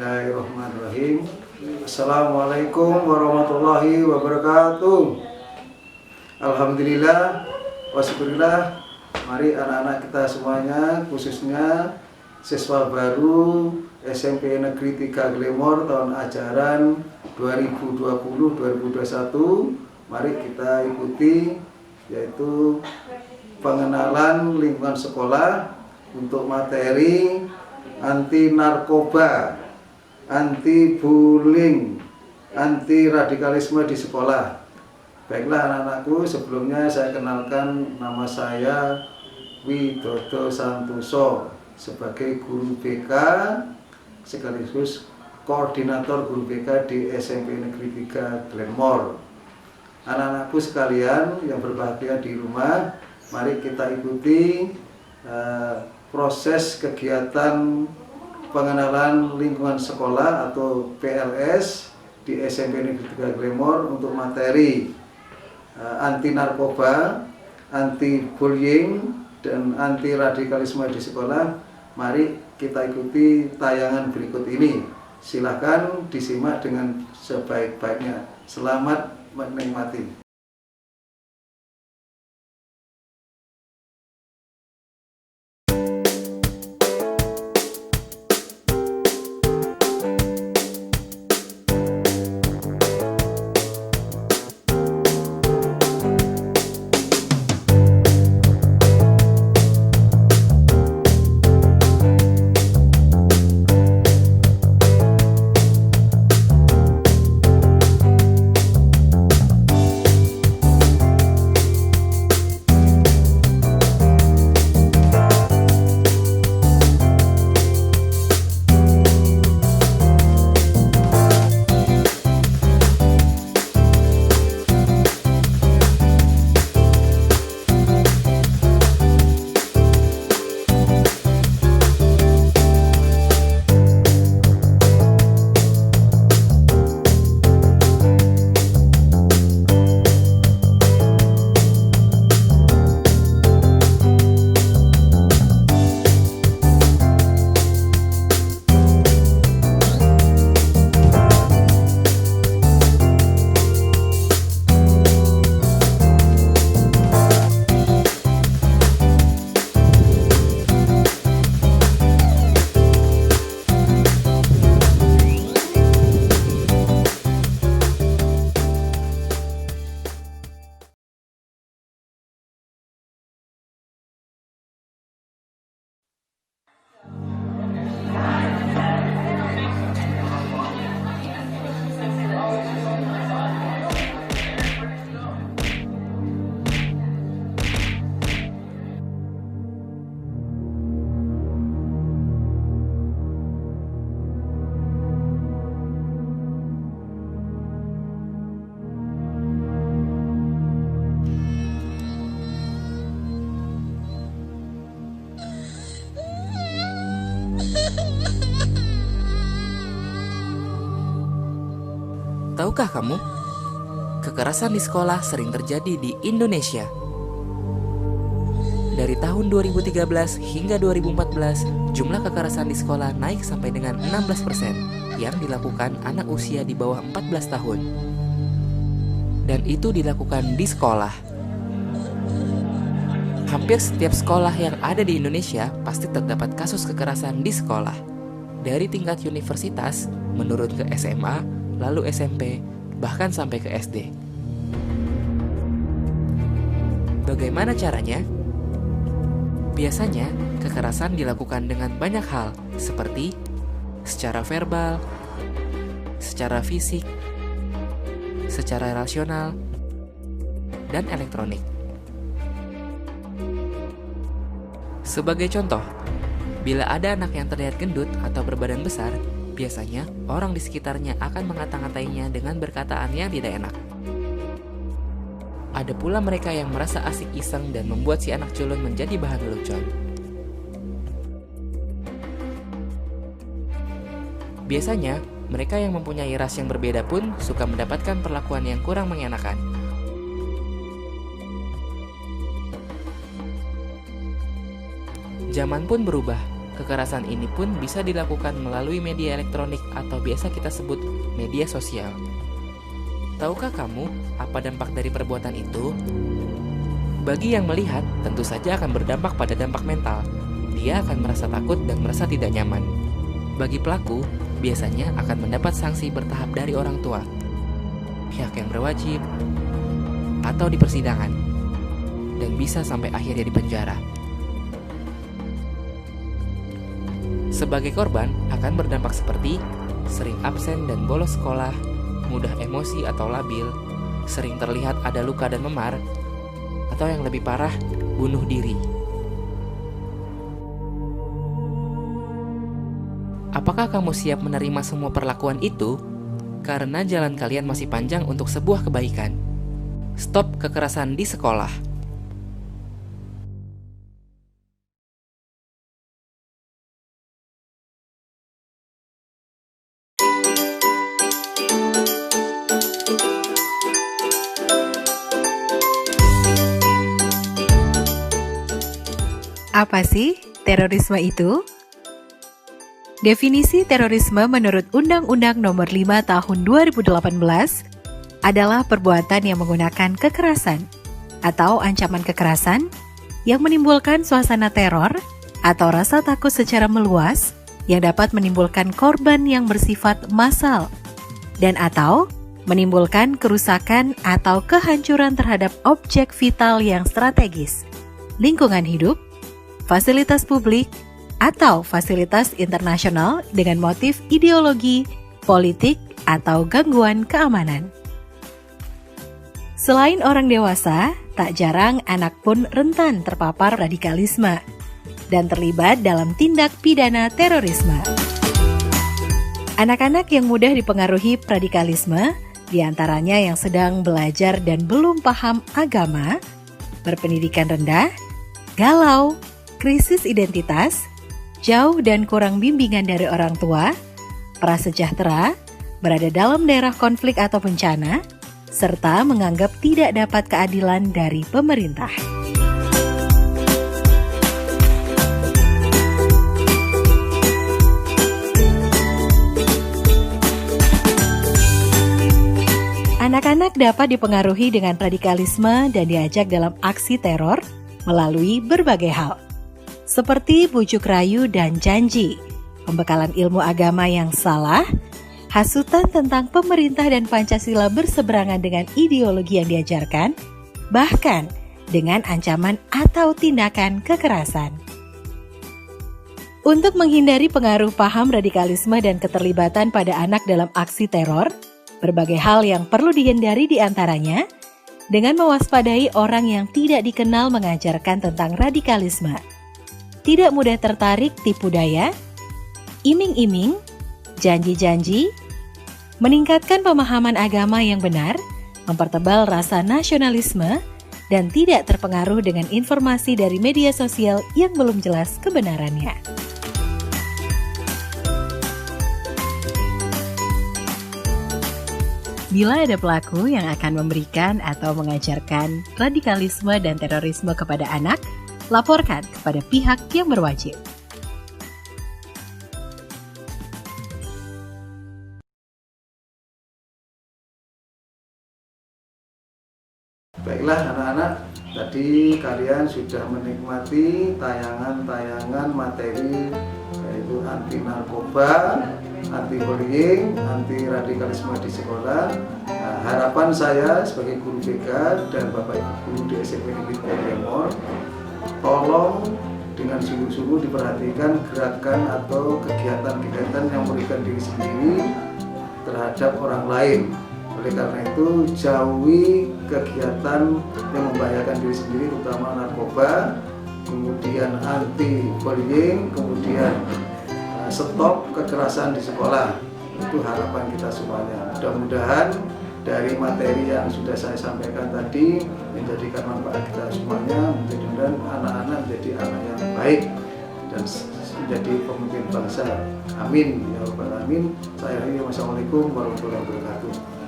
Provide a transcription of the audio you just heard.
Bismillahirrahmanirrahim. Assalamualaikum warahmatullahi wabarakatuh. Alhamdulillah wasyukurillah. Mari anak-anak kita semuanya, khususnya siswa baru SMP Negeri 3 Glemor tahun ajaran 2020-2021, mari kita ikuti yaitu pengenalan lingkungan sekolah untuk materi anti narkoba, anti bullying, anti radikalisme di sekolah. Baiklah anak-anakku, sebelumnya saya kenalkan, nama saya Widodo Santoso sebagai guru BK sekaligus koordinator guru BK di SMP Negeri 3 Glenmore. Anak-anakku sekalian yang berbahagia di rumah, mari kita ikuti proses kegiatan pengenalan lingkungan sekolah atau PLS di SMP Negeri 3 Glenmore untuk materi anti narkoba, anti bullying, dan anti radikalisme di sekolah. Mari kita ikuti tayangan berikut ini. Silakan disimak dengan sebaik-baiknya. Selamat menikmati. Tahukah kamu, kekerasan di sekolah sering terjadi di Indonesia. Dari tahun 2013 hingga 2014, jumlah kekerasan di sekolah naik sampai dengan 16% yang dilakukan anak usia di bawah 14 tahun. Dan itu dilakukan di sekolah. Hampir setiap sekolah yang ada di Indonesia pasti terdapat kasus kekerasan di sekolah. Dari tingkat universitas, menurun ke SMA, lalu SMP, bahkan sampai ke SD. Bagaimana caranya? Biasanya, kekerasan dilakukan dengan banyak hal, seperti secara verbal, secara fisik, secara rasional, dan elektronik. Sebagai contoh, bila ada anak yang terlihat gendut atau berbadan besar, biasanya orang di sekitarnya akan mengata-ngatainya dengan berkataan yang tidak enak. Ada pula mereka yang merasa asik iseng dan membuat si anak culun menjadi bahan lelucon. Biasanya, mereka yang mempunyai ras yang berbeda pun suka mendapatkan perlakuan yang kurang mengenakan. Zaman pun berubah. Kekerasan ini pun bisa dilakukan melalui media elektronik atau biasa kita sebut media sosial. Tahukah kamu apa dampak dari perbuatan itu? Bagi yang melihat, tentu saja akan berdampak pada dampak mental. Dia akan merasa takut dan merasa tidak nyaman. Bagi pelaku, biasanya akan mendapat sanksi bertahap dari orang tua, pihak yang berwajib, atau di persidangan, dan bisa sampai akhirnya di penjara. Sebagai korban, akan berdampak seperti sering absen dan bolos sekolah, mudah emosi atau labil, sering terlihat ada luka dan memar, atau yang lebih parah, bunuh diri. Apakah kamu siap menerima semua perlakuan itu? Karena jalan kalian masih panjang untuk sebuah kebaikan. Stop kekerasan di sekolah. Apa sih terorisme itu? Definisi terorisme menurut Undang-Undang Nomor 5 Tahun 2018 adalah perbuatan yang menggunakan kekerasan atau ancaman kekerasan yang menimbulkan suasana teror atau rasa takut secara meluas yang dapat menimbulkan korban yang bersifat massal dan atau menimbulkan kerusakan atau kehancuran terhadap objek vital yang strategis, lingkungan hidup, fasilitas publik, atau fasilitas internasional dengan motif ideologi, politik, atau gangguan keamanan. Selain orang dewasa, tak jarang anak pun rentan terpapar radikalisme dan terlibat dalam tindak pidana terorisme. Anak-anak yang mudah dipengaruhi radikalisme, diantaranya yang sedang belajar dan belum paham agama, berpendidikan rendah, galau, krisis identitas, jauh dan kurang bimbingan dari orang tua, prasejahtera, berada dalam daerah konflik atau bencana, serta menganggap tidak dapat keadilan dari pemerintah. Anak-anak dapat dipengaruhi dengan radikalisme dan diajak dalam aksi teror melalui berbagai hal, seperti bujuk rayu dan janji, pembekalan ilmu agama yang salah, hasutan tentang pemerintah dan Pancasila berseberangan dengan ideologi yang diajarkan, bahkan dengan ancaman atau tindakan kekerasan. Untuk menghindari pengaruh paham radikalisme dan keterlibatan pada anak dalam aksi teror, berbagai hal yang perlu dihindari diantaranya dengan mewaspadai orang yang tidak dikenal mengajarkan tentang radikalisme, tidak mudah tertarik tipu daya, iming-iming, janji-janji, meningkatkan pemahaman agama yang benar, mempertebal rasa nasionalisme, dan tidak terpengaruh dengan informasi dari media sosial yang belum jelas kebenarannya. Bila ada pelaku yang akan memberikan atau mengajarkan radikalisme dan terorisme kepada anak, laporkan kepada pihak yang berwajib. Baiklah anak-anak, tadi kalian sudah menikmati tayangan-tayangan materi yaitu anti narkoba, anti bullying, anti radikalisme di sekolah. Nah, harapan saya sebagai guru BK dan Bapak Ibu guru di SMP Negeri Glemor, tolong dengan sungguh-sungguh diperhatikan gerakan atau kegiatan-kegiatan yang merugikan diri sendiri terhadap orang lain. Oleh karena itu, jauhi kegiatan yang membahayakan diri sendiri, terutama narkoba, kemudian anti bullying, kemudian stop kekerasan di sekolah. Itu harapan kita semuanya. Mudah-mudahan dari materi yang sudah saya sampaikan tadi menjadikan manfaat kita semuanya, mudah-mudahan anak-anak menjadi anak yang baik dan menjadi pemimpin bangsa. Amin ya rabbal alamin. Saya akhiri, wassalamualaikum warahmatullahi wabarakatuh.